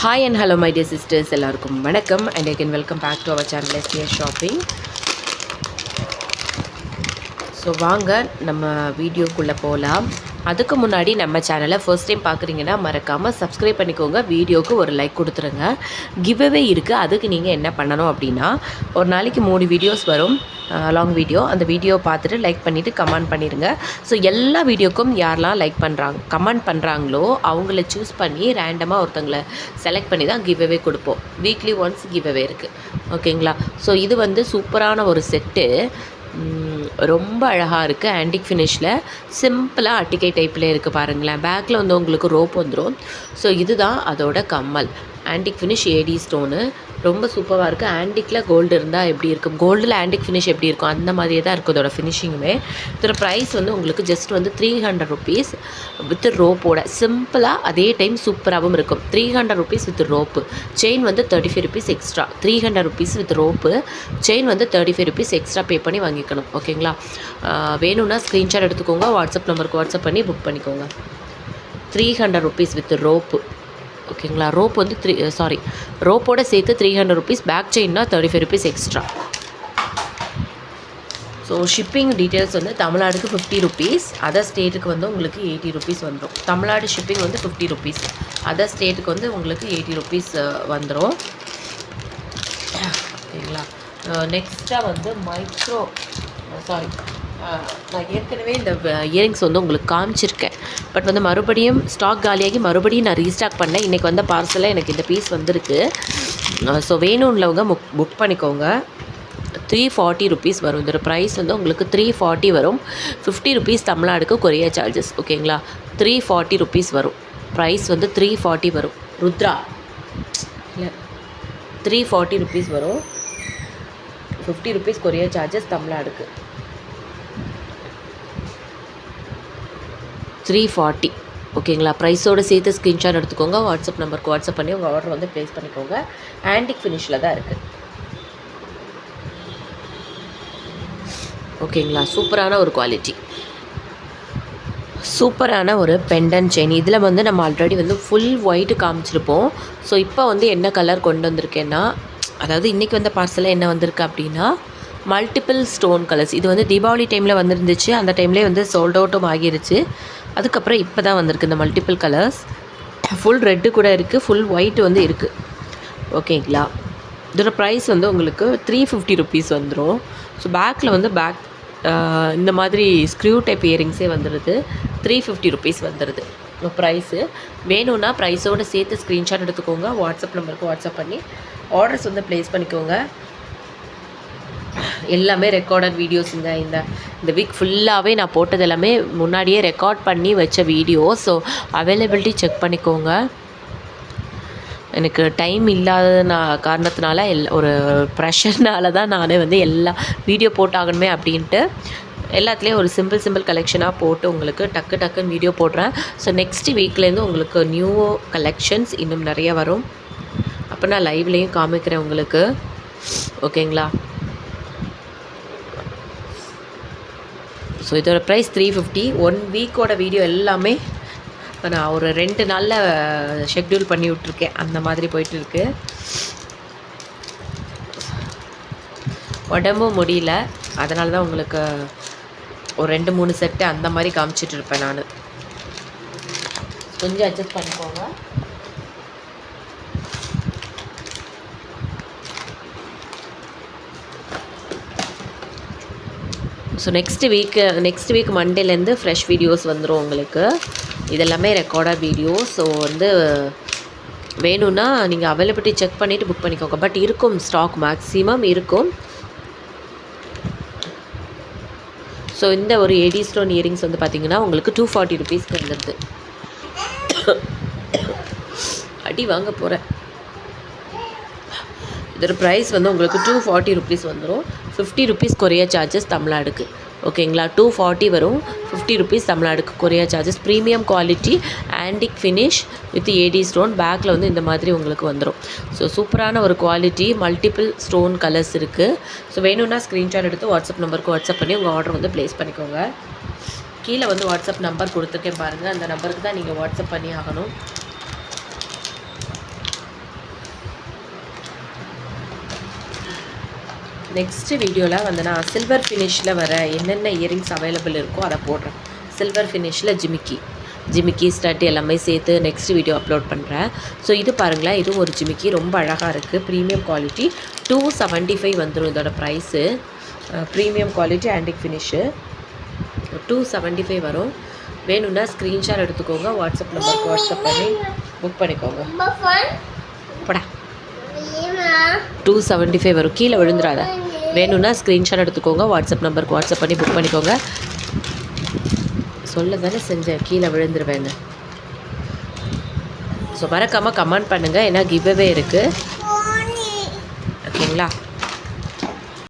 Hi and hello my dear sisters, எல்லாருக்கும் வணக்கம் and again welcome back to our channel STS Shopping. So வாங்க நம்ம வீடியோக்குள்ளே போகலாம். அதுக்கு முன்னாடி நம்ம சேனலை ஃபர்ஸ்ட் டைம் பார்க்குறீங்கன்னா மறக்காமல் சப்ஸ்கிரைப் பண்ணிக்கோங்க, வீடியோவுக்கு ஒரு லைக் கொடுத்துருங்க. கிவ்அவே இருக்குது. அதுக்கு நீங்கள் என்ன பண்ணணும் அப்படின்னா, ஒரு நாளைக்கு 3 வீடியோஸ் வரும், லாங் வீடியோ. அந்த வீடியோ பார்த்துட்டு லைக் பண்ணிவிட்டு கமெண்ட் பண்ணிடுங்க. ஸோ எல்லா வீடியோக்கும் யாரெல்லாம் லைக் பண்ணுறாங்க கமெண்ட் பண்ணுறாங்களோ அவங்கள சூஸ் பண்ணி ரேண்டமாக ஒருத்தங்களை செலக்ட் பண்ணி தான் கிவ்அவே கொடுப்போம். வீக்லி ஒன்ஸ் கிவ்அவே இருக்குது, ஓகேங்களா? ஸோ இது வந்து சூப்பரான ஒரு செட்டு, ரொம்ப அழகாக இருக்குது. ஆன்டிக் ஃபினிஷில் சிம்பிளாக அட்டிகை டைப்பில் இருக்குது பாருங்களேன். பேக்கில் வந்து உங்களுக்கு ரோப் வந்துடும். ஸோ இதுதான் அதோட கம்மல். ஆன்டிக் ஃபினிஷ் ஏடி ஸ்டோனு, ரொம்ப சூப்பராக இருக்குது. ஆன்டிக்கில் கோல்டு இருந்தால் எப்படி இருக்கும், கோல்டில் ஆன்டிக் ஃபினிஷ் எப்படி இருக்கும், அந்த மாதிரியே தான் இருக்குது இதோட ஃபினிஷிங்குமே. இதோட ப்ரைஸ் வந்து உங்களுக்கு ஜஸ்ட் வந்து 300 rupees வித் ரோப்போட. சிம்பிளாக அதே டைம் சூப்பராகவும் இருக்கும். 300 rupees வித் ரோப்பு. செயின் வந்து 35 rupees extra. 300 rupees with rope, chain வந்து 35 rupees எக்ஸ்ட்ரா பே பண்ணி வாங்கிக்கணும், ஓகேங்களா? வேணும்னா ஸ்க்ரீன்ஷாட் எடுத்துக்கோங்க, வாட்ஸ்அப் நம்பருக்கு வாட்ஸ்அப் பண்ணி புக் பண்ணிக்கோங்க. 300 rupees வித் ரோப்பு, ஓகேங்களா? ரோப் வந்து ரோப்போட சேர்த்து 300 rupees, பேக் செயின்னா 35 rupees extra. So shipping details வந்து தமிழ்நாடுக்கு 50 rupees, அதர் ஸ்டேட்டுக்கு வந்து உங்களுக்கு 80 rupees வந்துடும். தமிழ்நாடு ஷிப்பிங் வந்து 50 rupees, அதர் ஸ்டேட்டுக்கு வந்து உங்களுக்கு 80 rupees வந்துடும், ஓகேங்களா? நெக்ஸ்ட்டாக வந்து நான் ஏற்கனவே இந்த இயரிங்ஸ் வந்து உங்களுக்கு காமிச்சிருக்கேன். பட் வந்து மறுபடியும் ஸ்டாக் காலியாகி மறுபடியும் நான் ரீஸ்டாக் பண்ணேன். இன்றைக்கி வந்த பார்சலில் எனக்கு இந்த பீஸ் வந்திருக்கு. ஸோ வேணும்னவங்க புக் பண்ணிக்கோங்க. 340 rupees வரும். இதோட ப்ரைஸ் வந்து உங்களுக்கு 340 வரும். 50 rupees தமிழ்நாடுக்கு கொரியர் சார்ஜஸ், ஓகேங்களா? 340 rupees வரும். ப்ரைஸ் வந்து 340 வரும். ருத்ரா இல்லை, 340 rupees வரும். 50 rupees கொரியர் சார்ஜஸ் தமிழ்நாடுக்கு. 340, ஓகேங்களா? ப்ரைஸோடு சேர்த்து ஸ்க்ரீன்ஷாட் எடுத்துக்கோங்க, வாட்ஸ்அப் நம்பருக்கு வாட்ஸ்அப் பண்ணி உங்கள் ஆர்டர் வந்து ப்ளேஸ் பண்ணிக்கோங்க. ஆன்டிக் ஃபினிஷில் தான் இருக்குது, ஓகேங்களா? சூப்பரான ஒரு குவாலிட்டி, சூப்பரான ஒரு பெண்டன் செயின். இதில் வந்து நம்ம ஆல்ரெடி வந்து ஃபுல் ஒயிட்டு காமிச்சிருப்போம். ஸோ இப்போ வந்து என்ன கலர் கொண்டு வந்திருக்கேன்னா, அதாவது இன்றைக்கி வந்த பார்சலில் என்ன வந்திருக்கு அப்படின்னா, மல்டிபிள் ஸ்டோன் கலர்ஸ். இது வந்து தீபாவளி டைமில் வந்துருந்துச்சு, அந்த டைம்லேயே வந்து சோல்ட் அவுட்டும் ஆகிருச்சு. அதுக்கப்புறம் இப்போ தான் வந்திருக்கு இந்த மல்டிபிள் கலர்ஸ். ஃபுல் ரெட்டு கூட இருக்குது, ஃபுல் ஒயிட் வந்து இருக்குது, ஓகேங்களா? இதோட ப்ரைஸ் வந்து உங்களுக்கு 350 rupees வந்துடும். ஸோ பேக்கில் வந்து இந்த மாதிரி ஸ்க்ரூ டைப் இயரிங்ஸே வந்துடுது. 350 rupees வந்துடுது ப்ரைஸு. வேணும்னா ப்ரைஸோடு சேர்த்து ஸ்க்ரீன்ஷாட் எடுத்துக்கோங்க, வாட்ஸ்அப் நம்பருக்கு வாட்ஸ்அப் பண்ணி ஆர்டர்ஸ் வந்து ப்ளேஸ் பண்ணிக்கோங்க. எல்லாமே ரெக்கார்டட் வீடியோஸுங்க. இந்த வீக் ஃபுல்லாகவே நான் போட்டது எல்லாமே முன்னாடியே ரெக்கார்ட் பண்ணி வச்ச வீடியோ. ஸோ அவைலபிலிட்டி செக் பண்ணிக்கோங்க. எனக்கு டைம் இல்லாத காரணத்தினால ஒரு ப்ரெஷர்னால தான் நான் வந்து எல்லா வீடியோ போட்டாகணுமே அப்படின்ட்டு எல்லாத்துலேயும் ஒரு சிம்பிள் கலெக்ஷனாக போட்டு உங்களுக்கு டக்குன்னு வீடியோ போடுறேன். ஸோ நெக்ஸ்ட் வீக்லேருந்து உங்களுக்கு நியூ கலெக்ஷன்ஸ் இன்னும் நிறைய வரும். அப்போ நான் லைவ்லேயும் காமிக்கிறேன் உங்களுக்கு, ஓகேங்களா? ஸோ இதோட ப்ரைஸ் 350. 1 வீக்கோட வீடியோ எல்லாமே நான் ஒரு 2 நாளில் ஷெட்யூல் பண்ணி விட்ருக்கேன், அந்த மாதிரி போயிட்டுருக்கு. உடம்பும் முடியல, அதனால தான் உங்களுக்கு ஒரு 2-3 செட்டு அந்த மாதிரி காமிச்சிட்டு இருப்பேன் நான். கொஞ்சம் அட்ஜஸ்ட் பண்ணிக்கோங்க. ஸோ நெக்ஸ்ட் வீக் மண்டேலேருந்து ஃப்ரெஷ் வீடியோஸ் வந்துடும் உங்களுக்கு. இதெல்லாமே ரெக்கார்டாக வீடியோ. ஸோ வந்து வேணும்னா நீங்கள் அவைலபிலிட்டி செக் பண்ணிவிட்டு புக் பண்ணிக்கோங்க. பட் இருக்கும், ஸ்டாக் மேக்ஸிமம் இருக்கும். ஸோ இந்த ஒரு ஏடி ஸ்டோன் இயரிங்ஸ் வந்து பார்த்திங்கன்னா உங்களுக்கு 240 rupees வந்துடுது. அடி வாங்க போகிறேன். இதோட ப்ரைஸ் வந்து உங்களுக்கு 240 rupees வந்துடும். 50 rupees கொரியர் சார்ஜஸ் தமிழ்நாடுக்கு, ஓகேங்களா? 240 வரும், 50 rupees தமிழ்நாடுக்கு courier charges. Premium quality antique finish with AD stone. பேக்கில் வந்து இந்த மாதிரி உங்களுக்கு வந்துடும். ஸோ சூப்பரான ஒரு குவாலிட்டி, மல்டிபிள் ஸ்டோன் கலர்ஸ் இருக்குது. ஸோ வேணும்னா ஸ்க்ரீன்ஷாட் எடுத்து வாட்ஸ்அப் நம்பருக்கு வாட்ஸ்அப் பண்ணி உங்கள் ஆர்டர் வந்து ப்ளேஸ் பண்ணிக்கோங்க. கீழே வந்து வாட்ஸ்அப் நம்பர் கொடுத்துருக்கேன் பாருங்கள், அந்த நம்பருக்கு தான் நீங்கள் வாட்ஸ்அப் பண்ணி ஆகணும். நெக்ஸ்ட்டு வீடியோவில் வந்து நான் சில்வர் ஃபினிஷில் வர என்னென்ன இயரிங்ஸ் அவைலபிள் இருக்கோ அதை போடுறேன். சில்வர் ஃபினிஷில் ஜிமிக்கி ஸ்டட் எல்லாமே சேர்த்து நெக்ஸ்ட் வீடியோ அப்லோட் பண்ணுறேன். ஸோ இது பாருங்களேன், இதுவும் ஒரு ஜிமிக்கி ரொம்ப அழகாக இருக்குது. ப்ரீமியம் குவாலிட்டி 275 வந்துடும் இதோட price. Premium quality antique finish 275 வரும். வேணும்னா ஸ்க்ரீன்ஷாட் எடுத்துக்கோங்க, வாட்ஸ்அப் நம்பருக்கு வாட்ஸ்அப் பண்ணி புக் பண்ணிக்கோங்க. படா 275 வரும், கீழே விழுந்துடாத. வேணும்னா ஸ்க்ரீன்ஷாட் எடுத்துக்கோங்க, வாட்ஸ்அப் நம்பருக்கு வாட்ஸ்அப் பண்ணி புக் பண்ணிக்கோங்க. சொல்ல தானே செஞ்சேன், கீழே விழுந்துருவேன்னு. ஸோ மறக்காமல் கமெண்ட் பண்ணுங்கள், ஏன்னா கிவ்அவே இருக்குது. ஓகேங்களா?